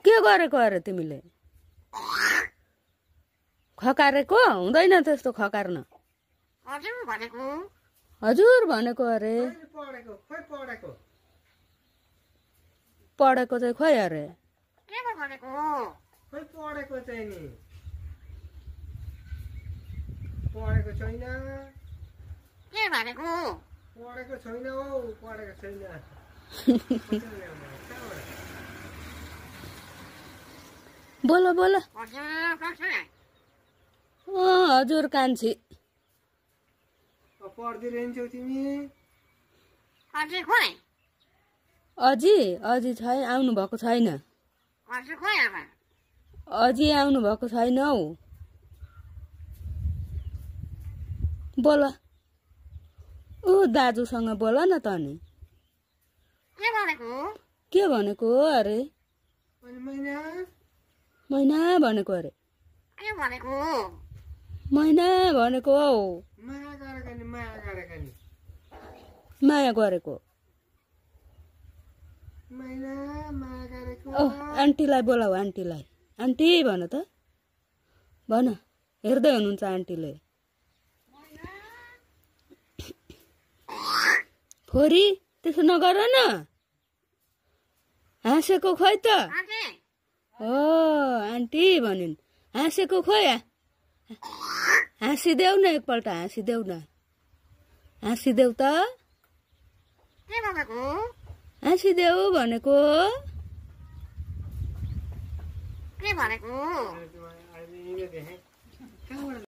के गरेको अरे तिमीले? खकारेको हुँदैन त्यस्तो खकार्न। हजुर भनेको अरे। पढेको चाहिँ खोइ अरे। पढेको चाहिँ नि पढेको छैन। के भनेको? पढेको छैन हौ, पढेको छैन। बोलो बोलो। हजुर कान्छी। पढ्दै रहन्छौ तिमी? अझी छैन, आउनु भएको छैन। अझै आउनु भएको छैन हौ। बोल। दाजुसँग बोल न त नि। के भनेको अरे? मैना भनेको अरे। मैना भनेको हौ। माया गरेको। आन्टीलाई बोलाऊ, आन्टीलाई। आन्टी भन त, भन। हेर्दै हुनुहुन्छ आन्टीले। छोरी त्यसो नगर न, हाँसेको खोइ त। हो आन्टी भनिन्, हाँसेको खोइ। हाँसिदेऊ न एकपल्ट, हाँसिदेऊ न, हाँसिदेऊ त। हाँसिदेऊ भनेको।